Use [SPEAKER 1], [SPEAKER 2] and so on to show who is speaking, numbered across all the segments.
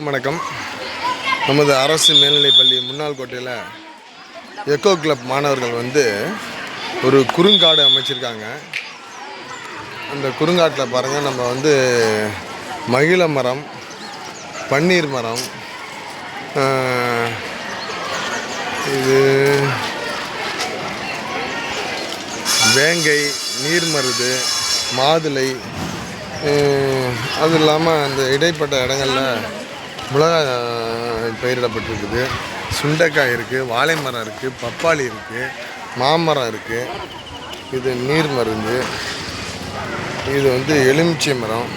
[SPEAKER 1] வணக்கம். நமது அரசு மேல்நிலைப்பள்ளி முன்னாள் கோட்டையில் எக்கோ கிளப் மாணவர்கள் ஒரு குறுங்காடு அமைச்சிருக்காங்க. அந்த குறுங்காட்டில் பாருங்கள், நம்ம மகிழ மரம், பன்னீர் மரம், இது வேங்கை, நீர்மருது, மாதுளை, அது இல்லாமல் அந்த இடைப்பட்ட இடங்களில் மிளகாய் பயிரிடப்பட்டிருக்குது. சுண்டைக்காய் இருக்குது, வாழை மரம் இருக்குது, பப்பாளி இருக்குது, மாமரம் இருக்குது. இது நீர் மருந்து. இது எலுமிச்சை மரம்,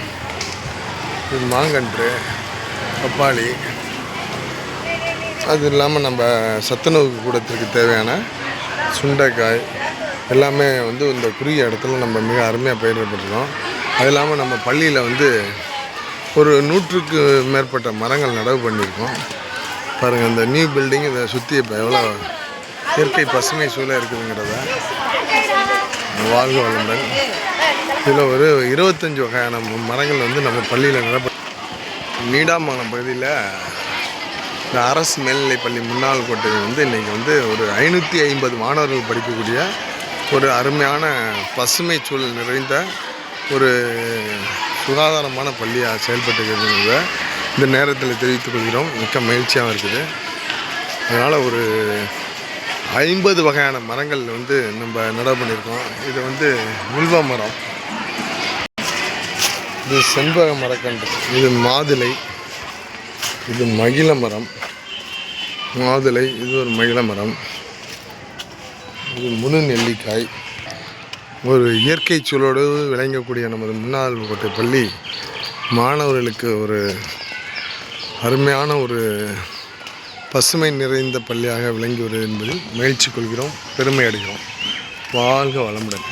[SPEAKER 1] இது மாங்கன்று, பப்பாளி. அது இல்லாமல் நம்ம சத்துணவு கூடத்திற்கு தேவையான சுண்டைக்காய் எல்லாமே இந்த குறுகிய இடத்துல நம்ம மிக அருமையாக பயிரிடப்பட்டிருக்கோம். அது இல்லாமல் நம்ம பள்ளியில் ஒரு 100க்கு மேற்பட்ட மரங்கள் நடவு பண்ணியிருக்கோம். பாருங்கள், இந்த நியூ பில்டிங் இதை சுற்றி இப்போ எவ்வளோ இயற்கை பசுமை சூழல் இருக்குதுங்கிறத வாழ்க வளமுடன். இதில் ஒரு 25 வகையான மரங்கள் நம்ம பள்ளியில் நடப்ப. நீடாமங்கலம் பகுதியில் இந்த அரசு மேல்நிலைப்பள்ளி முன்னாள் கோட்டை இன்றைக்கி ஒரு 550 மாணவர்கள் படிக்கக்கூடிய ஒரு அருமையான பசுமை சூழல் நிறைந்த ஒரு சுகாதாரமான பள்ளியாக செயல்பட்டுக்கிறதுங்கிறத இந்த நேரத்தில் தெரிவித்துக் கொள்கிறோம். மிக்க மகிழ்ச்சியாகவும் இருக்குது. அதனால் ஒரு 50 வகையான மரங்கள் நம்ம நடவு பண்ணியிருக்கோம். இது வில்வ மரம், இது செண்பக மரக்கன்று, இது மாதுளை, இது மகிழ மரம், மாதுளை, இது ஒரு மகிழ மரம், இது முழு நெல்லிக்காய். ஒரு இயற்கை சூழலோடு விளங்கக்கூடிய நமது முன்னாள் கோட்டை பள்ளி மாணவர்களுக்கு ஒரு அருமையான ஒரு பசுமை நிறைந்த பள்ளியாக விளங்கி வருவது என்பதில் மகிழ்ச்சி கொள்கிறோம், பெருமை அடைகிறோம். வாழ்க வளமுடன்.